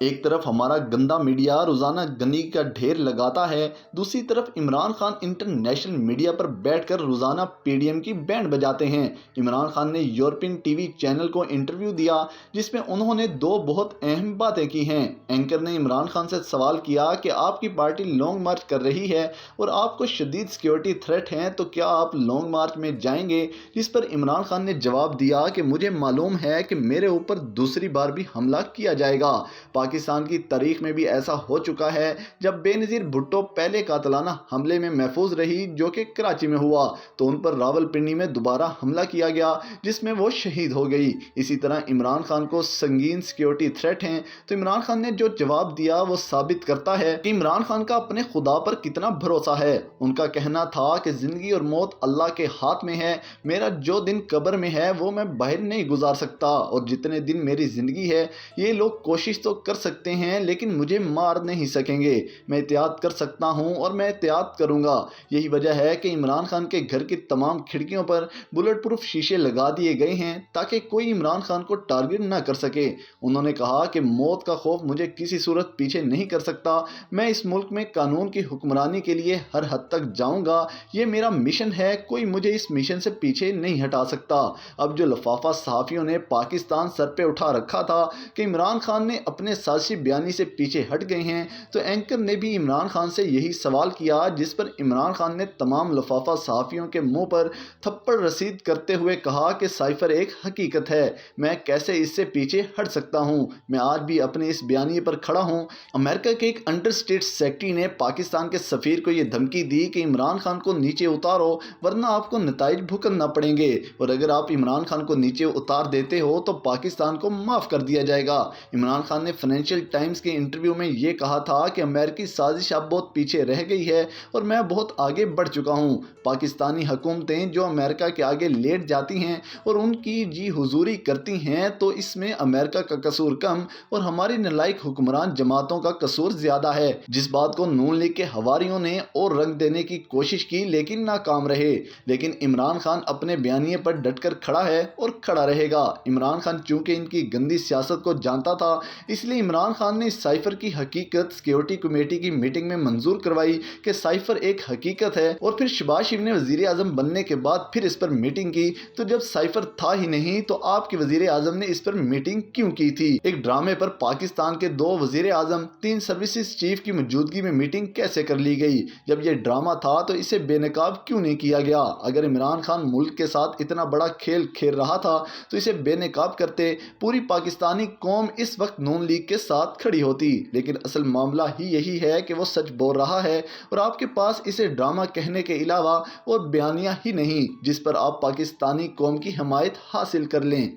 ایک طرف ہمارا گندا میڈیا روزانہ گندگی کا ڈھیر لگاتا ہے، دوسری طرف عمران خان انٹرنیشنل میڈیا پر بیٹھ کر روزانہ پی ڈی ایم کی بینڈ بجاتے ہیں۔ عمران خان نے یورپین ٹی وی چینل کو انٹرویو دیا جس میں انہوں نے دو بہت اہم باتیں کی ہیں۔ اینکر نے عمران خان سے سوال کیا کہ آپ کی پارٹی لانگ مارچ کر رہی ہے اور آپ کو شدید سیکیورٹی تھریٹ ہیں، تو کیا آپ لانگ مارچ میں جائیں گے؟ جس پر عمران خان نے جواب دیا کہ مجھے معلوم ہے کہ میرے اوپر دوسری بار بھی حملہ کیا جائے گا۔ پاکستان کی تاریخ میں بھی ایسا ہو چکا ہے جب بے نظیر بھٹو پہلے قاتلانہ حملے میں محفوظ رہی جو کہ کراچی میں ہوا تو ان پر راولپنڈی میں دوبارہ حملہ کیا گیا جس میں وہ شہید ہو گئی۔ اسی طرح عمران خان کو سنگین سیکیورٹی تھریٹ ہیں، تو عمران خان نے جو جواب دیا وہ ثابت کرتا ہے کہ عمران خان کا اپنے خدا پر کتنا بھروسہ ہے۔ ان کا کہنا تھا کہ زندگی اور موت اللہ کے ہاتھ میں ہے، میرا جو دن قبر میں ہے وہ میں باہر نہیں گزار سکتا، اور جتنے دن میری زندگی ہے یہ لوگ کوشش تو کر سکتے ہیں لیکن مجھے مار نہیں سکیں گے۔ میں احتیاط کر سکتا ہوں اور میں احتیاط کروں گا۔ یہی وجہ ہے کہ عمران خان کے گھر کی تمام کھڑکیوں پر بلٹ پروف شیشے لگا دیے گئے ہیں تاکہ کوئی عمران خان کو ٹارگٹ نہ کر سکے۔ انہوں نے کہا کہ موت کا خوف مجھے کسی صورت پیچھے نہیں کر سکتا، میں اس ملک میں قانون کی حکمرانی کے لیے ہر حد تک جاؤں گا، یہ میرا مشن ہے، کوئی مجھے اس مشن سے پیچھے نہیں ہٹا سکتا۔ اب جو لفافہ صحافیوں نے پاکستان سر پہ اٹھا رکھا تھا کہ عمران خان نے اپنے سازشی بیانی سے پیچھے ہٹ گئے ہیں، تو اینکر نے بھی عمران خان سے یہی سوال کیا جس پر عمران خان نے تمام لفافہ صحافیوں کے منہ پر تھپڑ رسید کرتے ہوئے کہا کہ سائفر ایک حقیقت ہے، میں کیسے اس سے پیچھے ہٹ سکتا ہوں، میں آج بھی اپنے اس بیانیے پر کھڑا ہوں۔ امریکہ کے ایک انڈر اسٹیٹ سیکرٹری نے پاکستان کے سفیر کو یہ دھمکی دی کہ عمران خان کو نیچے اتارو ورنہ آپ کو نتائج بھگتنا پڑیں گے، اور اگر آپ عمران خان کو نیچے اتار دیتے ہو تو پاکستان کو معاف کر دیا جائے گا۔ عمران خان نے فائنینشل ٹائمز کے انٹرویو میں یہ کہا تھا کہ امریکی سازش اب بہت پیچھے رہ گئی ہے اور میں بہت آگے بڑھ چکا ہوں۔ پاکستانی حکومتیں جو امریکہ کے آگے لیٹ جاتی ہیں اور ان کی جی حضوری کرتی ہیں تو اس میں امریکہ کا قصور کم اور ہماری نالائق حکمران جماعتوں کا قصور زیادہ ہے، جس بات کو نون لیگ کے حواریوں نے اور رنگ دینے کی کوشش کی لیکن ناکام رہے۔ لیکن عمران خان اپنے بیانیے پر ڈٹ کر کھڑا ہے اور کھڑا رہے گا۔ عمران خان چونکہ ان کی گندی سیاست کو جانتا تھا، اس لیے عمران خان نے اس سائفر کی حقیقت سیکیورٹی کمیٹی کی میٹنگ میں منظور کروائی کہ سائفر ایک حقیقت ہے، اور پھر شہباز شریف نے وزیر اعظم بننے کے بعد پھر اس پر میٹنگ کی، تو جب سائفر تھا ہی نہیں تو آپ کے وزیر اعظم نے اس پر میٹنگ کیوں کی تھی؟ ایک ڈرامے پر پاکستان کے 2 وزیر اعظم 3 سروسز چیف کی موجودگی میں میٹنگ کیسے کر لی گئی؟ جب یہ ڈرامہ تھا تو اسے بے نقاب کیوں نہیں کیا گیا؟ اگر عمران خان ملک کے ساتھ اتنا بڑا کھیل کھیل رہا تھا تو اسے بے نقاب کرتے، پوری پاکستانی قوم اس وقت نون لیگ کے ساتھ کھڑی ہوتی۔ لیکن اصل معاملہ ہی یہی ہے کہ وہ سچ بول رہا ہے اور آپ کے پاس اسے ڈرامہ کہنے کے علاوہ اور بیانیہ ہی نہیں جس پر آپ پاکستانی قوم کی حمایت حاصل کر لیں۔